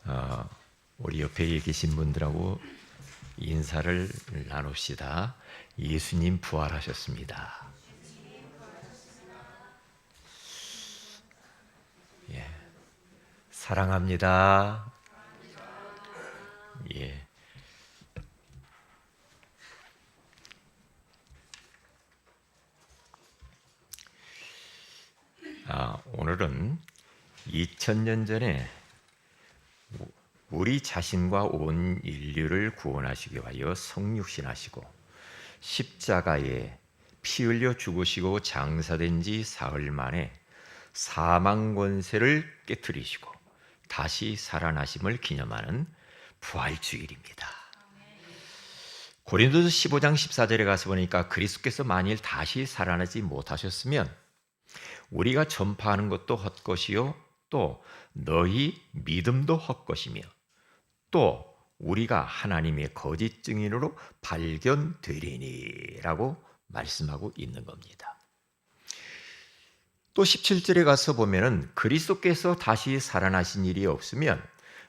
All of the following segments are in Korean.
어, 우리 옆에 계신 분들하고 인사를 나눕시다. 예수님 부활하셨습니다. 예, 사랑합니다. 예, 오늘은 2000년 전에 우리 자신과 온 인류를 구원하시기 위하여 성육신하시고 십자가에 피 흘려 죽으시고 장사된 지 사흘 만에 사망 권세를 깨뜨리시고 다시 살아나심을 기념하는 부활주일입니다. 고린도서 15장 14절에 가서 보니까 그리스도께서 만일 다시 살아나지 못하셨으면 우리가 전파하는 것도 헛것이요 또 너희 믿음도 헛것이며 또 우리가 하나님의 거짓 증인으로 발견되리니라고 말씀하고 있는 겁니다. 또 17절에 가서 보면은 그리스도께서 다시 살아나신 일이 없으면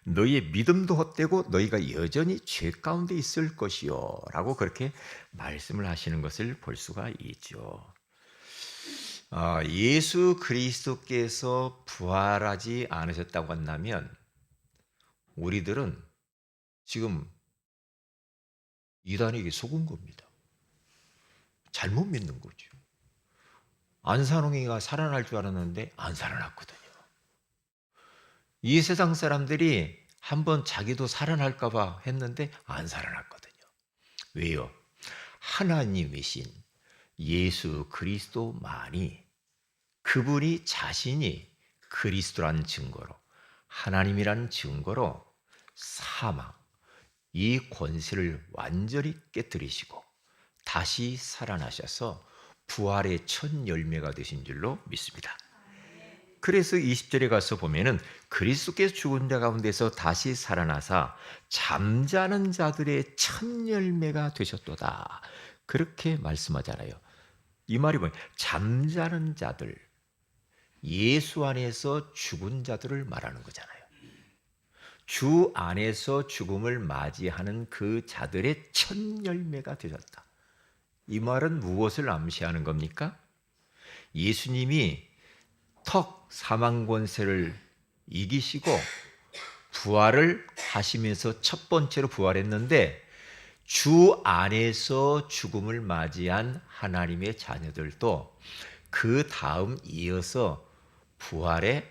너희의 믿음도 헛되고 너희가 여전히 죄 가운데 있을 것이요 라고 그렇게 말씀을 하시는 것을 볼 수가 있죠. 예수 그리스도께서 부활하지 않으셨다고 한다면 우리들은 지금 이단에게 속은 겁니다. 잘못 믿는 거죠. 안산홍이가 살아날 줄 알았는데 안 살아났거든요. 이 세상 사람들이 한번 자기도 살아날까 봐 했는데 안 살아났거든요. 왜요? 하나님이신 예수 그리스도만이 그분이 자신이 그리스도란 증거로 하나님이란 증거로 사망, 이 권세를 완전히 깨뜨리시고 다시 살아나셔서 부활의 첫 열매가 되신 줄로 믿습니다. 그래서 20절에 가서 보면은 그리스도께서 죽은 자 가운데서 다시 살아나사 잠자는 자들의 첫 열매가 되셨도다. 그렇게 말씀하잖아요. 이 말이 뭐예요? 잠자는 자들, 예수 안에서 죽은 자들을 말하는 거잖아요. 주 안에서 죽음을 맞이하는 그 자들의 첫 열매가 되셨다. 이 말은 무엇을 암시하는 겁니까? 예수님이 사망 권세를 이기시고 부활을 하시면서 첫 번째로 부활했는데 주 안에서 죽음을 맞이한 하나님의 자녀들도 그 다음 이어서 부활의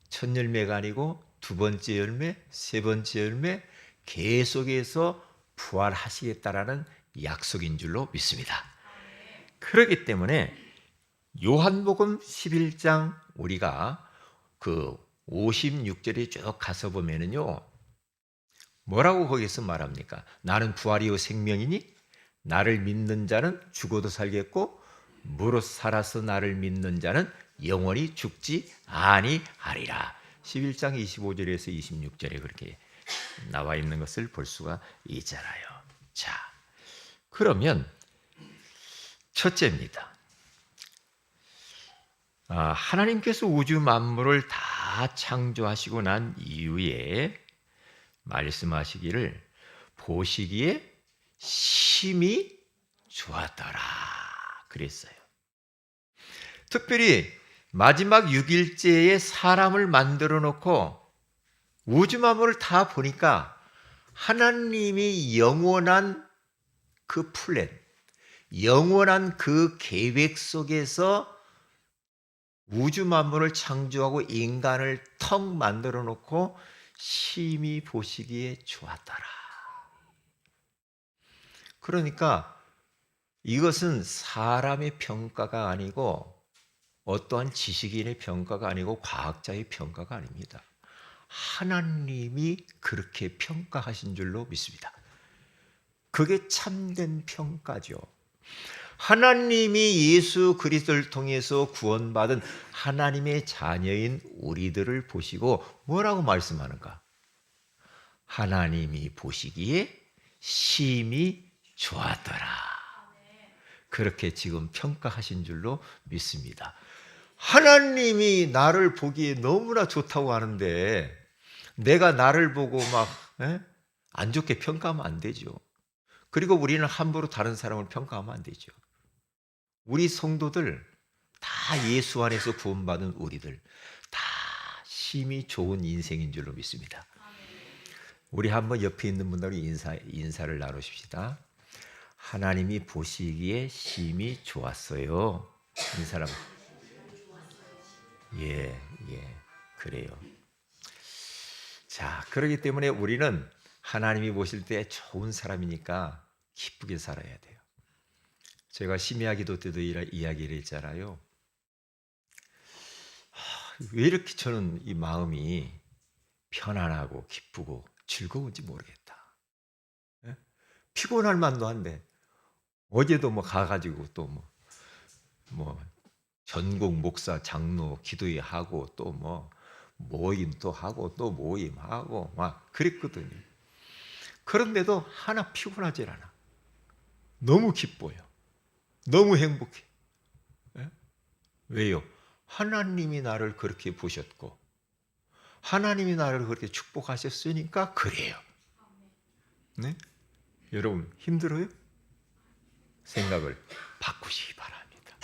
첫 열매가 아니고 두 번째 열매, 세 번째 열매 계속해서 부활하시겠다라는 약속인 줄로 믿습니다. 그렇기 때문에 요한복음 11장 우리가 그 56절에 쭉 가서 보면은요, 뭐라고 거기서 말합니까? 나는 부활이요 생명이니 나를 믿는 자는 죽어도 살겠고 무릇 살아서 나를 믿는 자는 영원히 죽지 아니하리라. 11장 25절에서 26절에 그렇게 나와 있는 것을 볼 수가 있잖아요. 자, 그러면 첫째입니다. 하나님께서 우주 만물을 다 창조하시고 난 이후에 말씀하시기를 보시기에 심히 좋았더라 그랬어요. 특별히 마지막 6일째에 사람을 만들어 놓고 우주 만물을 다 보니까 하나님이 영원한 그 플랜, 영원한 그 계획 속에서 우주 만물을 창조하고 인간을 턱 만들어 놓고 심히 보시기에 좋았더라. 그러니까 이것은 사람의 평가가 아니고 어떠한 지식인의 평가가 아니고 과학자의 평가가 아닙니다. 하나님이 그렇게 평가하신 줄로 믿습니다. 그게 참된 평가죠. 하나님이 예수 그리스도를 통해서 구원받은 하나님의 자녀인 우리들을 보시고 뭐라고 말씀하는가? 하나님이 보시기에 심히 좋았더라. 그렇게 지금 평가하신 줄로 믿습니다. 하나님이 나를 보기에 너무나 좋다고 하는데 내가 나를 보고 막 안 좋게 평가하면 안 되죠. 그리고 우리는 함부로 다른 사람을 평가하면 안 되죠. 우리 성도들 다 예수 안에서 구원받은 우리들 다 심히 좋은 인생인 줄로 믿습니다. 우리 한번 옆에 있는 분들과 인사를 나누십시다. 하나님이 보시기에 심히 좋았어요. 이 사람. 예, 그래요. 자, 그렇기 때문에 우리는 하나님이 보실 때 좋은 사람이니까 기쁘게 살아야 돼요. 제가 심야 기도 때도 이야기를 했잖아요. 왜 이렇게 저는 이 마음이 편안하고 기쁘고 즐거운지 모르겠다. 피곤할 만도 한데 어제도 뭐 가가지고 또 뭐 전국 목사 장로 기도회 하고 또 뭐 모임 또 하고 또 모임 하고 막 그랬거든요. 그런데도 하나 피곤하질 않아. 너무 기뻐요. 너무 행복해. 왜요? 하나님이 나를 그렇게 보셨고 하나님이 나를 그렇게 축복하셨으니까 그래요. 네? 여러분 힘들어요? 생각을 바꾸시기 바랍니다.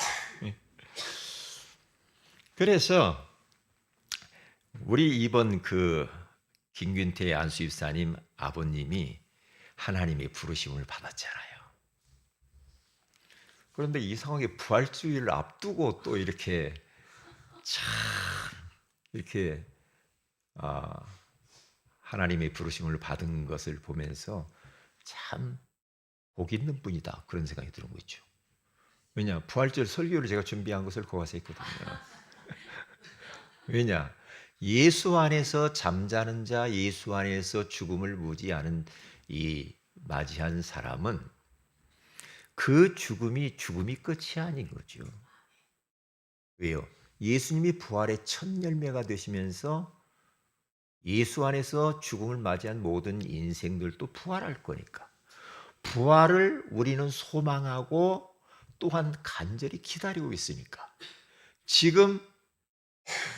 그래서 우리 이번 김균태 안수집사님 아버님이 하나님의 부르심을 받았잖아요. 그런데 이상하게 부활주의를 앞두고 또 이렇게 참 이렇게 하나님의 부르심을 받은 것을 보면서 참 복 있는 분이다 그런 생각이 드는 거죠. 왜냐 부활절 설교를 제가 준비한 것을 거기서 했거든요. 왜냐 예수 안에서 잠자는 자, 예수 안에서 죽음을 무지하는 이 맞이한 사람은 그 죽음이 끝이 아닌 거죠. 왜요? 예수님이 부활의 첫 열매가 되시면서 예수 안에서 죽음을 맞이한 모든 인생들도 부활할 거니까 부활을 우리는 소망하고 또한 간절히 기다리고 있으니까 지금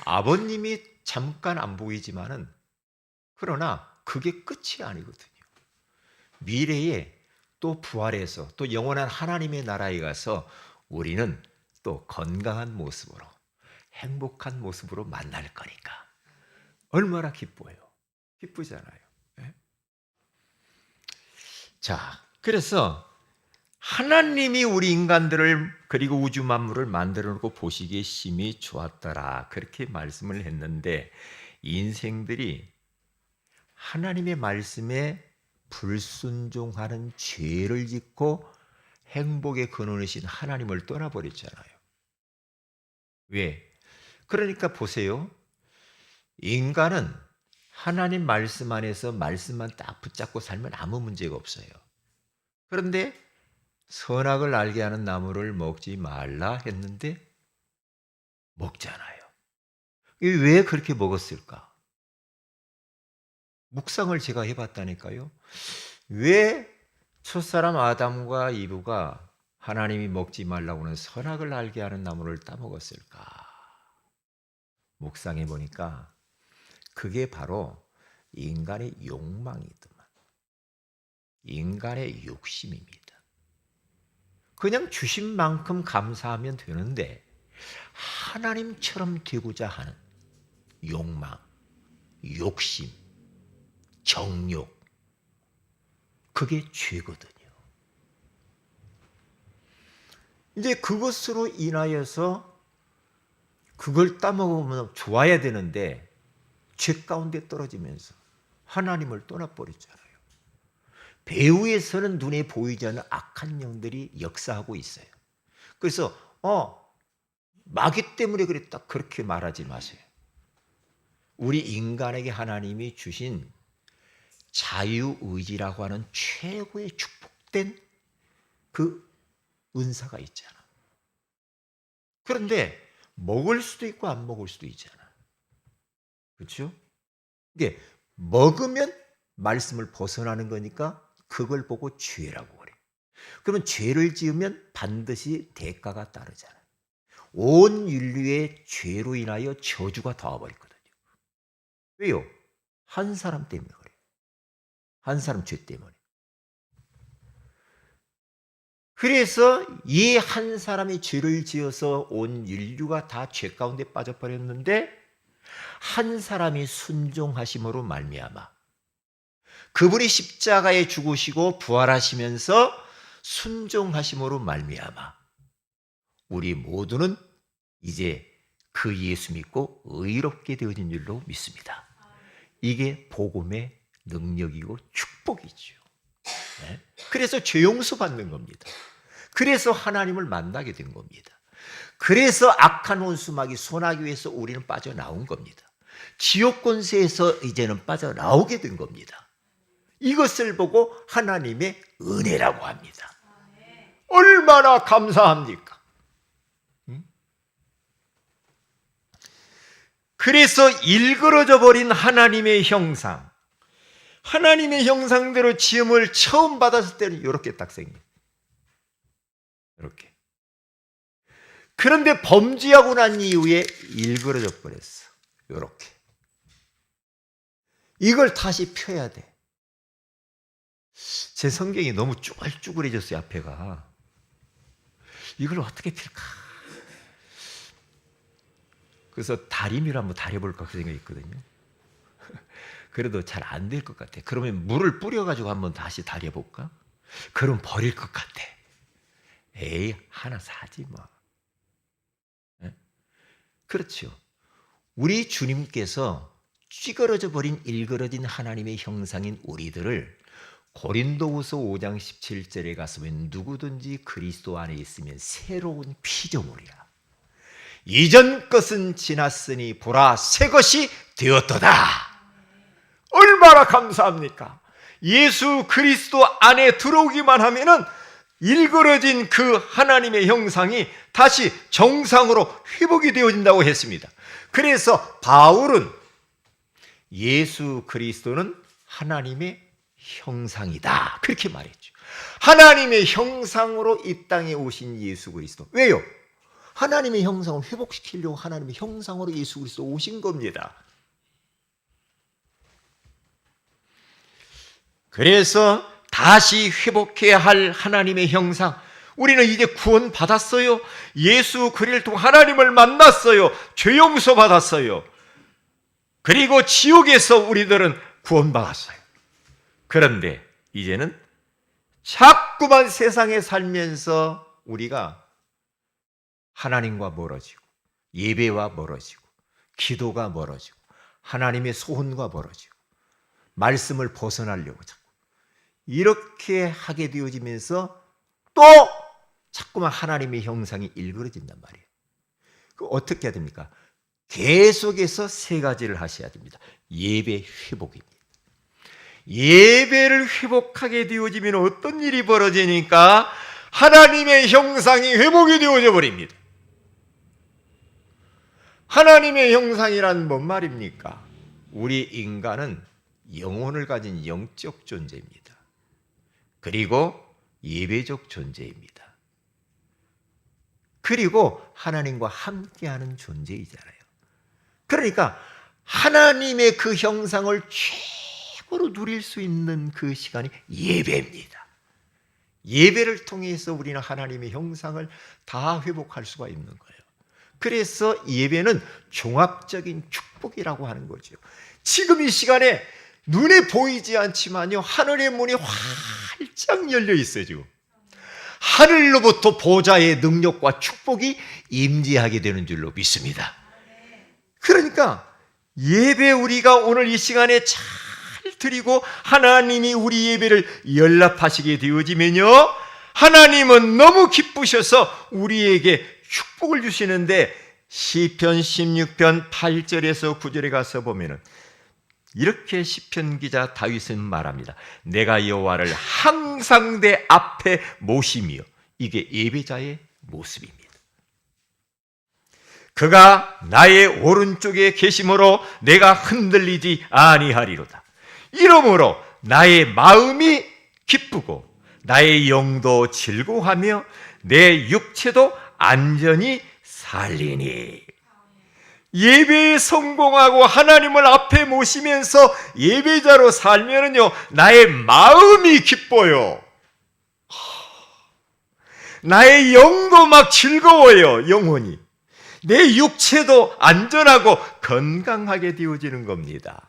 아버님이 잠깐 안 보이지만은 그러나 그게 끝이 아니거든요. 미래에 또 부활해서 또 영원한 하나님의 나라에 가서 우리는 또 건강한 모습으로 행복한 모습으로 만날 거니까 얼마나 기뻐요. 기쁘잖아요. 네? 자, 그래서 하나님이 우리 인간들을 그리고 우주 만물을 만들어 놓고 보시기에 심히 좋았더라 그렇게 말씀을 했는데 인생들이 하나님의 말씀에 불순종하는 죄를 짓고 행복의 근원이신 하나님을 떠나버렸잖아요. 왜? 그러니까 보세요. 인간은 하나님 말씀 안에서 말씀만 딱 붙잡고 살면 아무 문제가 없어요. 그런데 선악을 알게 하는 나무를 먹지 말라 했는데 먹잖아요. 왜 그렇게 먹었을까? 묵상을 제가 해봤다니까요. 왜 첫사람 아담과 이브가 하나님이 먹지 말라고 하는 선악을 알게 하는 나무를 따먹었을까? 묵상해 보니까 그게 바로 인간의 욕망이더만. 인간의 욕심입니다. 그냥 주신 만큼 감사하면 되는데 하나님처럼 되고자 하는 욕망, 욕심, 정욕 그게 죄거든요. 이제 그것으로 인하여서 그걸 따먹으면 좋아야 되는데 죄 가운데 떨어지면서 하나님을 떠나버렸잖아요. 배후에서는 눈에 보이지 않는 악한 영들이 역사하고 있어요. 그래서 마귀 때문에 그랬다 그렇게 말하지 마세요. 우리 인간에게 하나님이 주신 자유의지라고 하는 최고의 축복된 그 은사가 있잖아. 그런데 먹을 수도 있고 안 먹을 수도 있잖아. 그렇죠? 이게 먹으면 말씀을 벗어나는 거니까 그걸 보고 죄라고 그래. 그러면 죄를 지으면 반드시 대가가 따르잖아요. 온 인류의 죄로 인하여 저주가 닿아버렸거든요. 왜요? 한 사람 때문에 그래요. 한 사람 죄 때문에. 그래서 이 한 사람이 죄를 지어서 온 인류가 다 죄 가운데 빠져버렸는데 한 사람이 순종하심으로 말미암아 그분이 십자가에 죽으시고 부활하시면서 순종하심으로 말미암아 우리 모두는 이제 그 예수 믿고 의롭게 되어진 줄로 믿습니다. 이게 복음의 능력이고 축복이죠. 네? 그래서 죄 용서 받는 겁니다. 그래서 하나님을 만나게 된 겁니다. 그래서 악한 원수마귀 소나기 위해서 우리는 빠져나온 겁니다. 지옥 권세에서 이제는 빠져나오게 된 겁니다. 이것을 보고 하나님의 은혜라고 합니다. 얼마나 감사합니까? 그래서 일그러져 버린 하나님의 형상, 하나님의 형상대로 지음을 처음 받았을 때는 이렇게 딱 생겨요. 이렇게. 그런데 범죄하고 난 이후에 일그러져 버렸어. 이렇게. 이걸 다시 펴야 돼. 제 성경이 너무 쭈글쭈글해졌어요, 앞에가. 이걸 어떻게 필까? 그래서 다리미를 한번 다려볼까 그 생각이 있거든요. 그래도 잘 안 될 것 같아. 그러면 물을 뿌려가지고 한번 다시 다려볼까? 그럼 버릴 것 같아. 에이, 하나 사지 뭐. 네? 그렇죠. 우리 주님께서 찌그러져 버린 일그러진 하나님의 형상인 우리들을 고린도후서 5장 17절에 가서 보면 누구든지 그리스도 안에 있으면 새로운 피조물이라. 이전 것은 지났으니 보라 새 것이 되었도다. 얼마나 감사합니까? 예수 그리스도 안에 들어오기만 하면은 일그러진 그 하나님의 형상이 다시 정상으로 회복이 되어진다고 했습니다. 그래서 바울은 예수 그리스도는 하나님의 형상이다. 그렇게 말했죠. 하나님의 형상으로 이 땅에 오신 예수 그리스도. 왜요? 하나님의 형상을 회복시키려고 하나님의 형상으로 예수 그리스도 오신 겁니다. 그래서 다시 회복해야 할 하나님의 형상. 우리는 이제 구원 받았어요. 예수 그리스도를 통해 하나님을 만났어요. 죄 용서 받았어요. 그리고 지옥에서 우리들은 구원받았어요. 그런데 이제는 자꾸만 세상에 살면서 우리가 하나님과 멀어지고 예배와 멀어지고 기도가 멀어지고 하나님의 소원과 멀어지고 말씀을 벗어나려고 자꾸 이렇게 하게 되어지면서 또 자꾸만 하나님의 형상이 일그러진단 말이에요. 어떻게 해야 됩니까? 계속해서 세 가지를 하셔야 됩니다. 예배 회복입니다. 예배를 회복하게 되어지면 어떤 일이 벌어지니까 하나님의 형상이 회복이 되어져 버립니다. 하나님의 형상이란 뭔 말입니까? 우리 인간은 영혼을 가진 영적 존재입니다. 그리고 예배적 존재입니다. 그리고 하나님과 함께하는 존재이잖아요. 그러니까 하나님의 그 형상을 최고로 누릴 수 있는 그 시간이 예배입니다. 예배를 통해서 우리는 하나님의 형상을 다 회복할 수가 있는 거예요. 그래서 예배는 종합적인 축복이라고 하는 거죠. 지금 이 시간에 눈에 보이지 않지만요, 하늘의 문이 활짝 열려 있어요. 지금 하늘로부터 보좌의 능력과 축복이 임재하게 되는 줄로 믿습니다. 그러니까 예배 우리가 오늘 이 시간에 잘 드리고 하나님이 우리 예배를 연락하시게 되어지면요, 하나님은 너무 기쁘셔서 우리에게 축복을 주시는데 시편 16편 8절에서 9절에 가서 보면은 이렇게 시편 기자 다윗은 말합니다. 내가 여호와를 항상 내 앞에 모시며, 이게 예배자의 모습입니다. 그가 나의 오른쪽에 계심으로 내가 흔들리지 아니하리로다. 이러므로 나의 마음이 기쁘고 나의 영도 즐거워하며 내 육체도 안전히 살리니. 예배에 성공하고 하나님을 앞에 모시면서 예배자로 살면은요, 나의 마음이 기뻐요. 나의 영도 막 즐거워요, 영혼이. 내 육체도 안전하고 건강하게 되어지는 겁니다.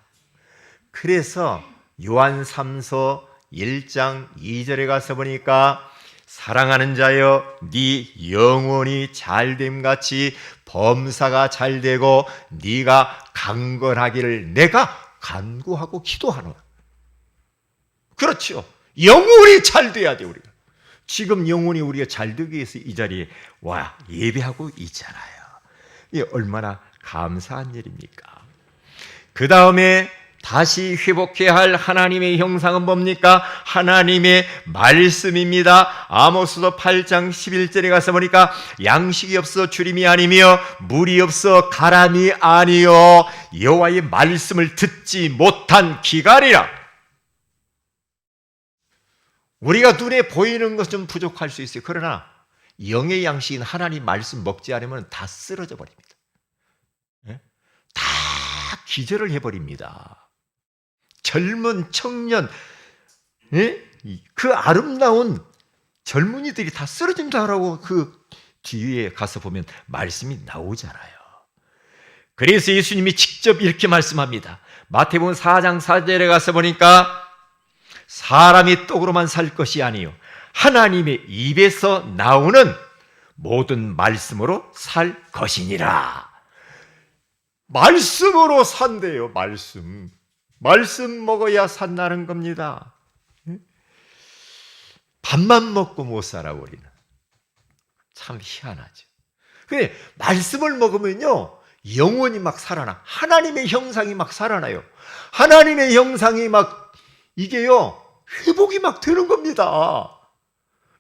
그래서 요한 3서 1장 2절에 가서 보니까 사랑하는 자여 네 영혼이 잘됨 같이 범사가 잘되고 네가 강건하기를 내가 간구하고 기도하노라. 그렇죠. 영혼이 잘돼야 돼. 우리가 지금 영혼이 우리가 잘되기 위해서 이 자리에 와 예배하고 있잖아요. 이게 얼마나 감사한 일입니까? 그 다음에 다시 회복해야 할 하나님의 형상은 뭡니까? 하나님의 말씀입니다. 아모스서 8장 11절에 가서 보니까 양식이 없어 주림이 아니며 물이 없어 가람이 아니요 여호와의 말씀을 듣지 못한 기갈이라. 우리가 눈에 보이는 것은 부족할 수 있어요. 그러나 영의 양식인 하나님 말씀 먹지 않으면 다 쓰러져 버립니다. 다 기절을 해버립니다. 젊은 청년, 그 아름다운 젊은이들이 다 쓰러진다라고 그 뒤에 가서 보면 말씀이 나오잖아요. 그래서 예수님이 직접 이렇게 말씀합니다. 마태복음 4장 4절에 가서 보니까 사람이 떡으로만 살 것이 아니요 하나님의 입에서 나오는 모든 말씀으로 살 것이니라. 말씀으로 산대요. 말씀 먹어야 산다는 겁니다. 밥만 먹고 못 살아 우리는. 참 희한하죠. 근데 말씀을 먹으면요 영혼이 막 살아나. 하나님의 형상이 막 살아나요. 하나님의 형상이 막 이게요 회복이 막 되는 겁니다.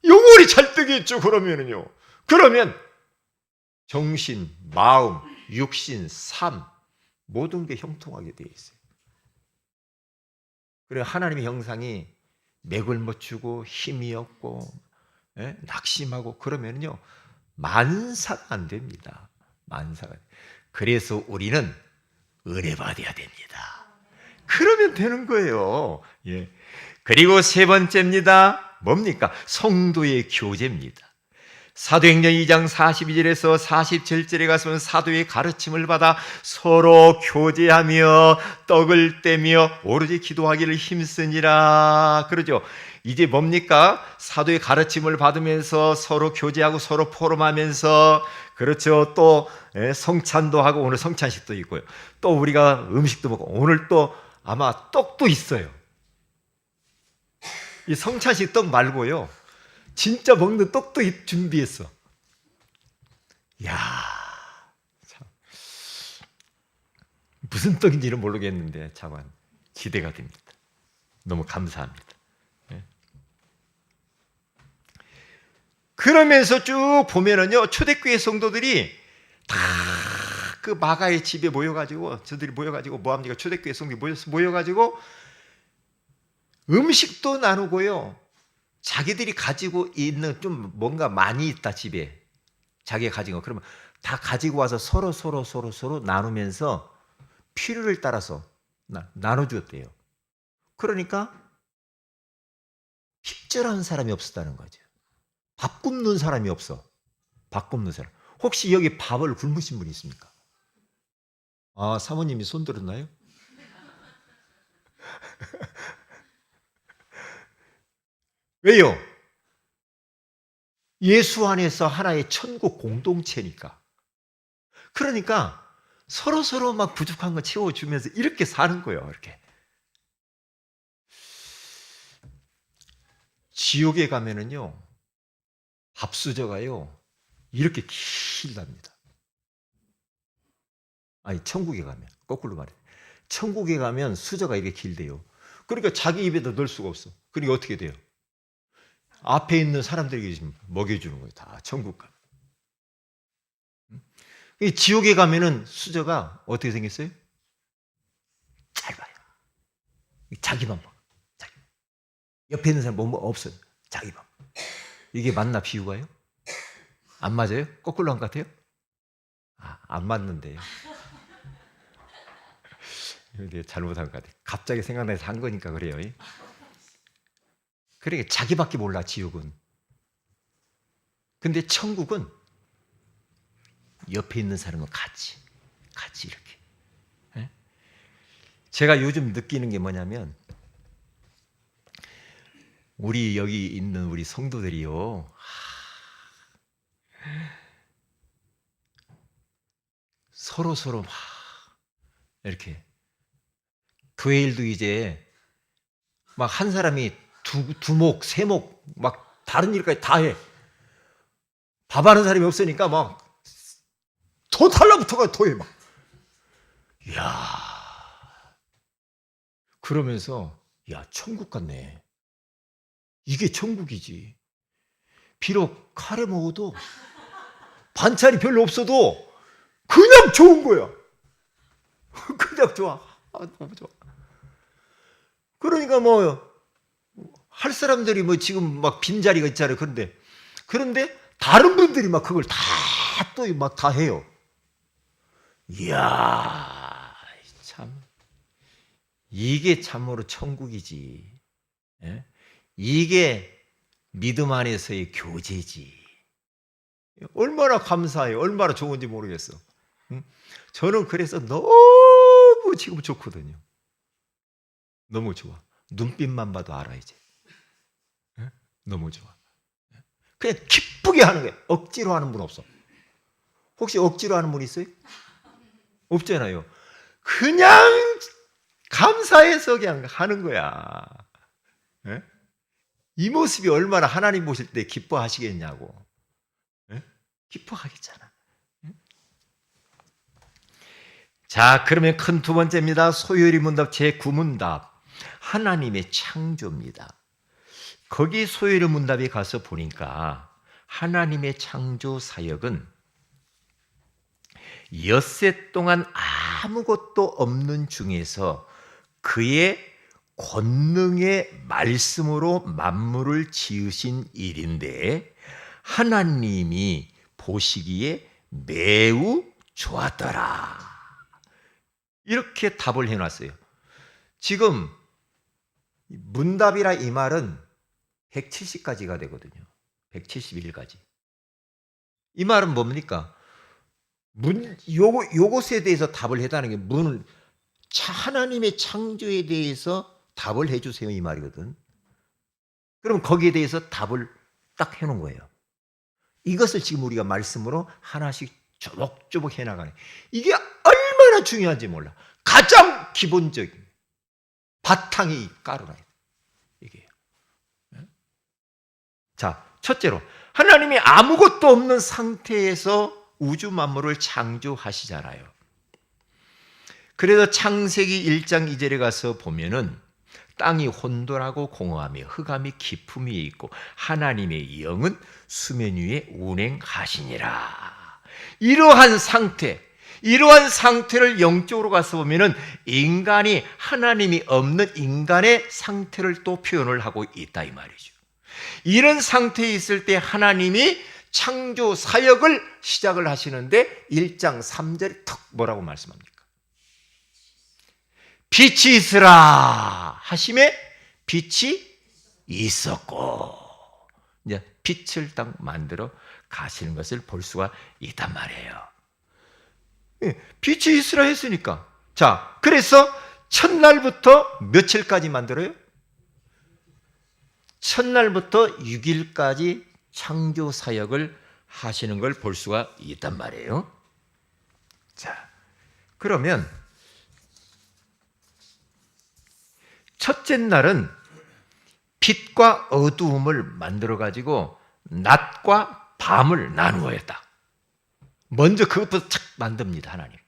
영혼이 잘 되겠죠. 그러면은요. 그러면 정신, 마음, 육신, 삶 모든 게 형통하게 되어 있어요. 그래 하나님의 형상이 맥을 못 추고 힘이 없고 낙심하고 그러면요 만사가 안 됩니다. 만사가. 그래서 우리는 은혜 받아야 됩니다. 그러면 되는 거예요. 예. 그리고 세 번째입니다. 뭡니까? 성도의 교제입니다. 사도행전 2장 42절에서 47절에 가서는 사도의 가르침을 받아 서로 교제하며 떡을 떼며 오로지 기도하기를 힘쓰니라. 그러죠. 이제 뭡니까? 사도의 가르침을 받으면서 서로 교제하고 서로 포럼하면서 그렇죠. 또 성찬도 하고 오늘 성찬식도 있고요. 또 우리가 음식도 먹고 오늘 또 아마 떡도 있어요. 이 성찬식 떡 말고요. 진짜 먹는 떡도 준비했어. 이야, 참. 무슨 떡인지는 모르겠는데 참 기대가 됩니다. 너무 감사합니다. 그러면서 쭉 보면은요, 초대교회 성도들이 다 그 마가의 집에 모여가지고, 저들이 모여가지고, 뭐 합니까? 초대교회 성도들이 모여가지고, 음식도 나누고요, 자기들이 가지고 있는 좀 뭔가 많이 있다, 집에. 자기가 가진 거. 그러면 다 가지고 와서 서로 나누면서 필요를 따라서 나눠주었대요. 그러니까, 식절한 사람이 없었다는 거죠. 밥 굶는 사람이 없어. 밥 굶는 사람. 혹시 여기 밥을 굶으신 분이 있습니까? 아, 사모님이 손 들었나요? 왜요? 예수 안에서 하나의 천국 공동체니까. 그러니까 서로 막 부족한 거 채워주면서 이렇게 사는 거예요. 이렇게. 지옥에 가면은요, 밥수저가요, 이렇게 길답니다. 아니, 천국에 가면, 거꾸로 말해. 천국에 가면 수저가 이렇게 길대요. 그러니까 자기 입에다 넣을 수가 없어. 그러니까 어떻게 돼요? 앞에 있는 사람들에게 지금 먹여주는 거예요. 다 천국 가면. 지옥에 가면은 수저가 어떻게 생겼어요? 짧아요. 자기만 먹어. 옆에 있는 사람 뭐 없어요. 자기만. 이게 맞나 비유가요? 안 맞아요? 거꾸로 한 것 같아요? 안 맞는데요. 내가 잘못한 것 같아. 갑자기 생각나서 한 거니까 그래요. 그러니까 자기밖에 몰라, 지옥은. 근데 천국은 옆에 있는 사람은 같이 이렇게. 예? 제가 요즘 느끼는 게 뭐냐면, 우리 여기 있는 우리 성도들이요, 서로 막 이렇게 교회 일도 이제 막 한 사람이 두목 세목 막 다른 일까지 다 해. 밥하는 사람이 없으니까 막 더 달라붙어가 더 해 막. 이야, 그러면서 야, 천국 같네. 이게 천국이지. 비록 카레 먹어도 반찬이 별로 없어도 그냥 좋은 거야. 그냥 좋아. 너무 좋아. 그러니까 뭐 할 사람들이 뭐 지금 막 빈자리가 있잖아요. 그런데 다른 분들이 막 그걸 다 또 막 다 해요. 이야, 참 이게 참으로 천국이지. 예? 이게 믿음 안에서의 교제지. 얼마나 감사해요. 얼마나 좋은지 모르겠어. 응? 저는 그래서 너무 지금 좋거든요. 너무 좋아. 눈빛만 봐도 알아 이제. 응? 너무 좋아. 그냥 기쁘게 하는 거야. 억지로 하는 분 없어. 혹시 억지로 하는 분 있어요? 없잖아요. 그냥 감사해서 그냥 하는 거야. 예? 이 모습이 얼마나 하나님 보실 때 기뻐하시겠냐고. 예? 기뻐하겠잖아. 예? 자, 그러면 큰 두 번째입니다. 소요리 문답 제9문답. 하나님의 창조입니다. 거기 소요리 문답에 가서 보니까 하나님의 창조 사역은 엿새 동안 아무것도 없는 중에서 그의 권능의 말씀으로 만물을 지으신 일인데 하나님이 보시기에 매우 좋았더라. 이렇게 답을 해놨어요. 지금 문답이라 이 말은 170가지가 되거든요. 171가지. 이 말은 뭡니까? 요것에 대해서 답을 해다는 게 하나님의 창조에 대해서 답을 해주세요 이 말이거든. 그럼 거기에 대해서 답을 딱 해놓은 거예요. 이것을 지금 우리가 말씀으로 하나씩 조목조목 해나가네. 이게 얼마나 중요한지 몰라. 가장 기본적인 바탕이 가루라. 이게요. 자, 첫째로 하나님이 아무것도 없는 상태에서 우주 만물을 창조하시잖아요. 그래서 창세기 1장 2절에 가서 보면은 땅이 혼돈하고 공허하며 흑암이 깊음이 있고 하나님의 영은 수면 위에 운행하시니라. 이러한 상태를 영적으로 가서 보면은 인간이 하나님이 없는 인간의 상태를 또 표현을 하고 있다 이 말이죠. 이런 상태에 있을 때 하나님이 창조 사역을 시작을 하시는데 1장 3절에 턱 뭐라고 말씀합니까? 빛이 있으라 하심에 빛이 있었고 이제 빛을 딱 만들어 가시는 것을 볼 수가 있단 말이에요. 빛이 있으라 했으니까. 자, 그래서 첫날부터 며칠까지 만들어요? 첫날부터 6일까지 창조 사역을 하시는 걸 볼 수가 있단 말이에요. 자, 그러면 첫째 날은 빛과 어두움을 만들어 가지고 낮과 밤을 나누어 했다. 먼저 그것부터 착 만듭니다, 하나님.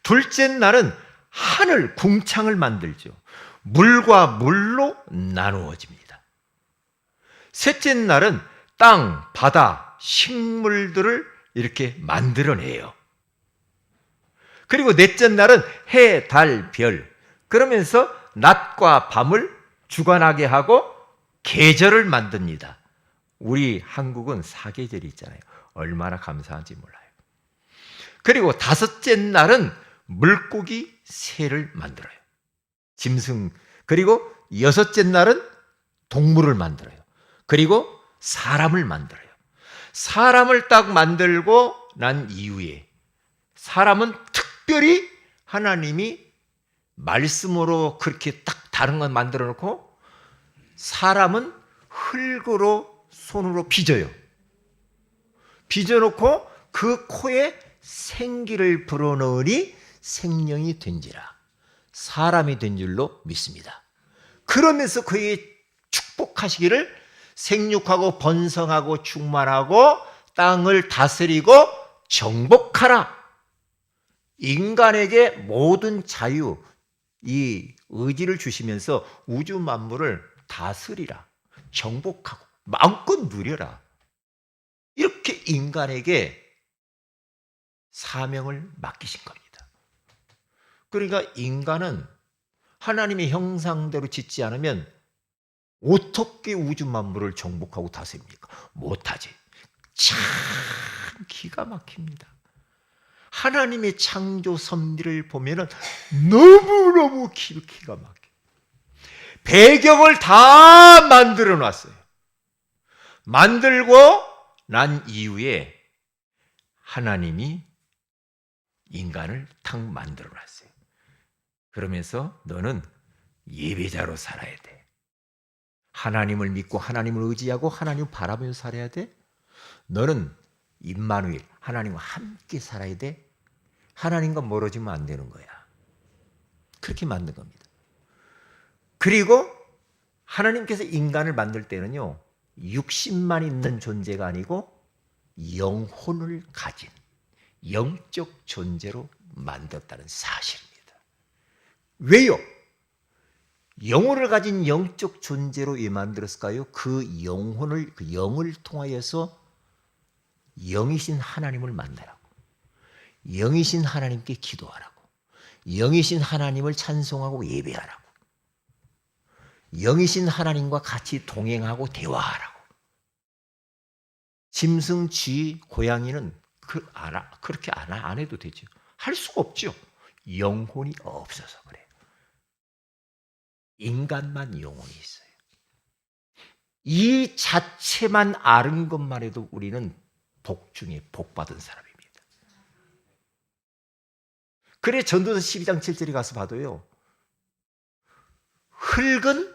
둘째 날은 하늘 궁창을 만들죠. 물과 물로 나누어집니다. 셋째 날은 땅, 바다, 식물들을 이렇게 만들어내요. 그리고 넷째 날은 해, 달, 별. 그러면서 낮과 밤을 주관하게 하고 계절을 만듭니다. 우리 한국은 사계절이 있잖아요. 얼마나 감사한지 몰라요. 그리고 다섯째 날은 물고기, 새를 만들어요. 짐승. 그리고 여섯째 날은 동물을 만들어요. 그리고 사람을 만들어요. 사람을 딱 만들고 난 이후에 사람은 특별히 하나님이 말씀으로 그렇게 딱 다른 건 만들어 놓고 사람은 흙으로 손으로 빚어요. 빚어놓고 그 코에 생기를 불어넣으니 생명이 된지라 사람이 된 줄로 믿습니다. 그러면서 그에게 축복하시기를 생육하고 번성하고 충만하고 땅을 다스리고 정복하라. 인간에게 모든 자유, 이 의지를 주시면서 우주 만물을 다스리라. 정복하고 마음껏 누려라. 이렇게 인간에게 사명을 맡기신 겁니다. 그러니까 인간은 하나님의 형상대로 짓지 않으면 어떻게 우주 만물을 정복하고 다스립니까? 못하지. 참 기가 막힙니다. 하나님의 창조 섭리를 보면 너무너무 기가 막혀. 배경을 다 만들어 놨어요. 만들고 난 이후에 하나님이 인간을 탁 만들어 놨어요. 그러면서 너는 예배자로 살아야 돼. 하나님을 믿고 하나님을 의지하고 하나님을 바라보며 살아야 돼. 너는 임마누엘, 하나님과 함께 살아야 돼. 하나님과 멀어지면 안 되는 거야. 그렇게 만든 겁니다. 그리고 하나님께서 인간을 만들 때는요, 육신만 있는 존재가 아니고 영혼을 가진 영적 존재로 만들었다는 사실입니다. 왜요? 영혼을 가진 영적 존재로 왜 만들었을까요? 그 영혼을, 그 영을 통하여서 영이신 하나님을 만나라고, 영이신 하나님께 기도하라고, 영이신 하나님을 찬송하고 예배하라고, 영이신 하나님과 같이 동행하고 대화하라고. 짐승, 쥐, 고양이는 그렇게 안 해도 되죠. 할 수가 없죠. 영혼이 없어서 그래요. 인간만 영혼이 있어요. 이 자체만 아는 것만 해도 우리는 복 중에 복 받은 사람입니다. 그래 전도서 12장 7절에 가서 봐도요, 흙은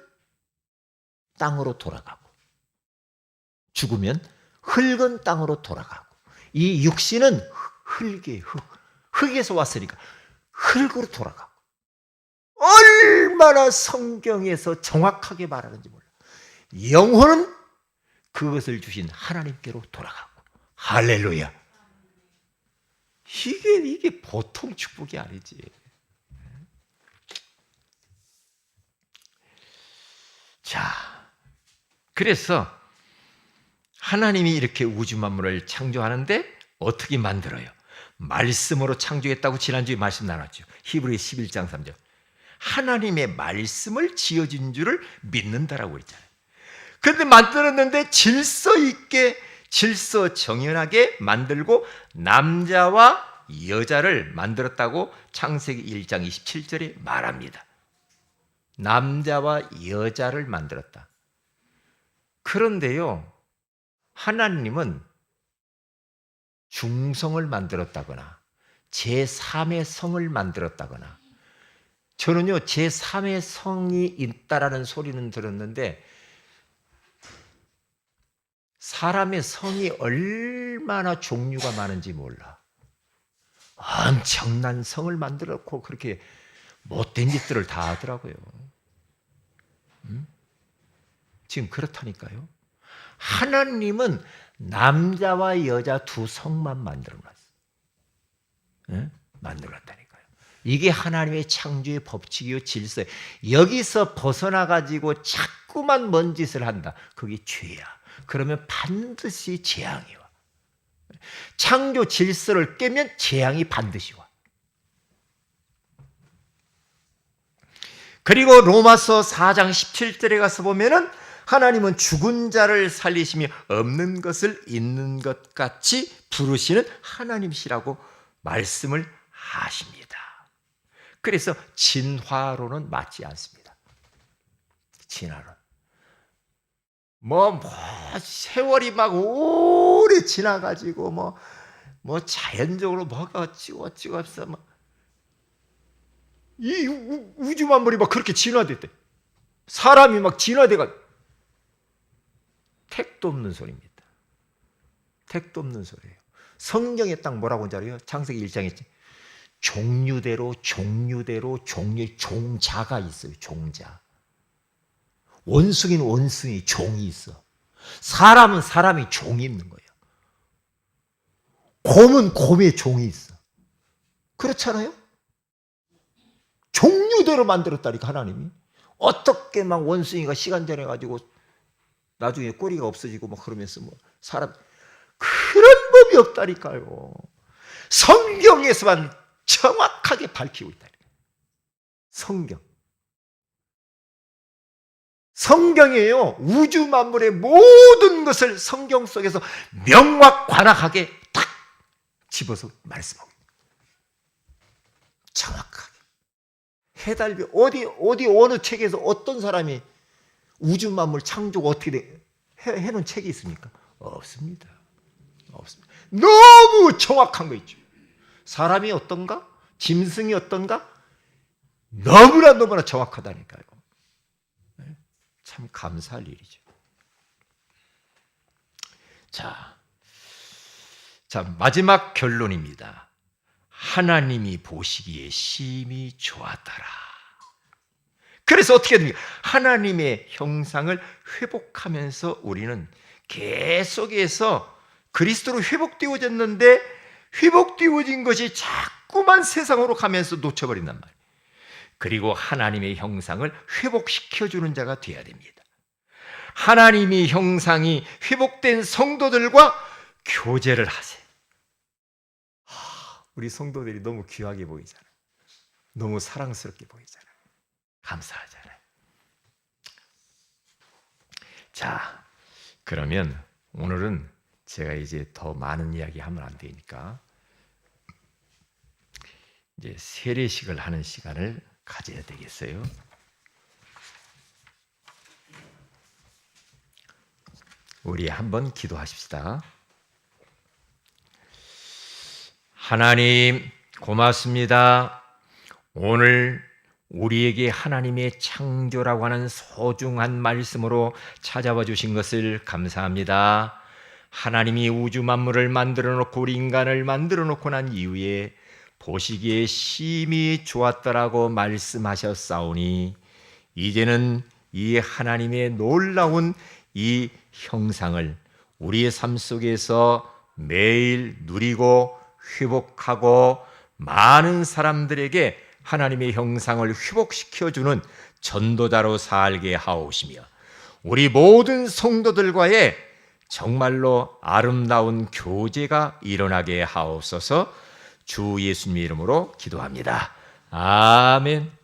땅으로 돌아가고, 죽으면 흙은 땅으로 돌아가고, 이 육신은 흙에서 왔으니까 흙으로 돌아가고. 얼마나 성경에서 정확하게 말하는지 몰라. 영혼은 그것을 주신 하나님께로 돌아가고. 할렐루야. 이게 보통 축복이 아니지. 자, 그래서 하나님이 이렇게 우주 만물을 창조하는데 어떻게 만들어요? 말씀으로 창조했다고 지난주에 말씀 나눴죠. 히브리서 11장 3절. 하나님의 말씀을 지어진 줄을 믿는다라고 그랬잖아요. 그런데 만들었는데 질서 있게, 질서 정연하게 만들고 남자와 여자를 만들었다고 창세기 1장 27절에 말합니다. 남자와 여자를 만들었다. 그런데요, 하나님은 중성을 만들었다거나 제3의 성을 만들었다거나, 저는요 제3의 성이 있다라는 소리는 들었는데 사람의 성이 얼마나 종류가 많은지 몰라. 엄청난 성을 만들었고 그렇게 못된 짓들을 다 하더라고요. 지금 그렇다니까요. 하나님은 남자와 여자 두 성만 만들어놨어요. 만들어놨다니까요. 이게 하나님의 창조의 법칙이요, 질서예요. 여기서 벗어나가지고 자꾸만 먼 짓을 한다. 그게 죄야. 그러면 반드시 재앙이 와. 창조 질서를 깨면 재앙이 반드시 와. 그리고 로마서 4장 17절에 가서 보면은 하나님은 죽은 자를 살리시며 없는 것을 있는 것 같이 부르시는 하나님이시라고 말씀을 하십니다. 그래서 진화로는 맞지 않습니다. 진화론. 세월이 막 오래 지나가지고 자연적으로 뭐가 어찌고 해서 이 우주 만물이 막 그렇게 진화됐대. 사람이 막 진화돼가. 택도 없는 소리입니다. 택도 없는 소리예요. 성경에 딱 뭐라고 하는지 알아요? 창세기 1장에 종류대로 종자가 있어요. 종자. 원숭이는 원숭이 종이 있어. 사람은 사람이 종이 있는 거예요. 곰은 곰의 종이 있어. 그렇잖아요? 종류대로 만들었다니까 하나님이. 어떻게 막 원숭이가 시간 지나가지고 나중에 꼬리가 없어지고 그러면서 사람 그런 법이 없다니까요. 성경에서만 정확하게 밝히고 있다니까요. 성경이에요. 우주 만물의 모든 것을 성경 속에서 명확관하게 딱 집어서 말씀하고 있어요. 정확하게. 해달비 어디 어느 책에서 어떤 사람이 우주 만물 창조가 어떻게 해놓은 책이 있습니까? 없습니다. 너무 정확한 거 있죠. 사람이 어떤가? 짐승이 어떤가? 너무나 정확하다니까요. 참 감사할 일이죠. 자, 마지막 결론입니다. 하나님이 보시기에 심히 좋았더라. 그래서 어떻게 됩니까? 하나님의 형상을 회복하면서 우리는 계속해서 그리스도로 회복되어졌는데 회복되어진 것이 자꾸만 세상으로 가면서 놓쳐버린단 말이에요. 그리고 하나님의 형상을 회복시켜주는 자가 되어야 됩니다. 하나님의 형상이 회복된 성도들과 교제를 하세요. 우리 성도들이 너무 귀하게 보이잖아요. 너무 사랑스럽게 보이잖아요. 감사하잖아요. 자, 그러면 오늘은 제가 이제 더 많은 이야기 하면 안 되니까 이제 세례식을 하는 시간을 가져야 되겠어요. 우리 한번 기도하십시다. 하나님 고맙습니다. 오늘 우리에게 하나님의 창조라고 하는 소중한 말씀으로 찾아와 주신 것을 감사합니다. 하나님이 우주 만물을 만들어 놓고 우리 인간을 만들어 놓고 난 이후에 보시기에 심히 좋았더라고 말씀하셨사오니 이제는 이 하나님의 놀라운 이 형상을 우리의 삶 속에서 매일 누리고 회복하고 많은 사람들에게 하나님의 형상을 회복시켜주는 전도자로 살게 하옵시며 우리 모든 성도들과의 정말로 아름다운 교제가 일어나게 하옵소서. 주 예수님 이름으로 기도합니다. 아멘.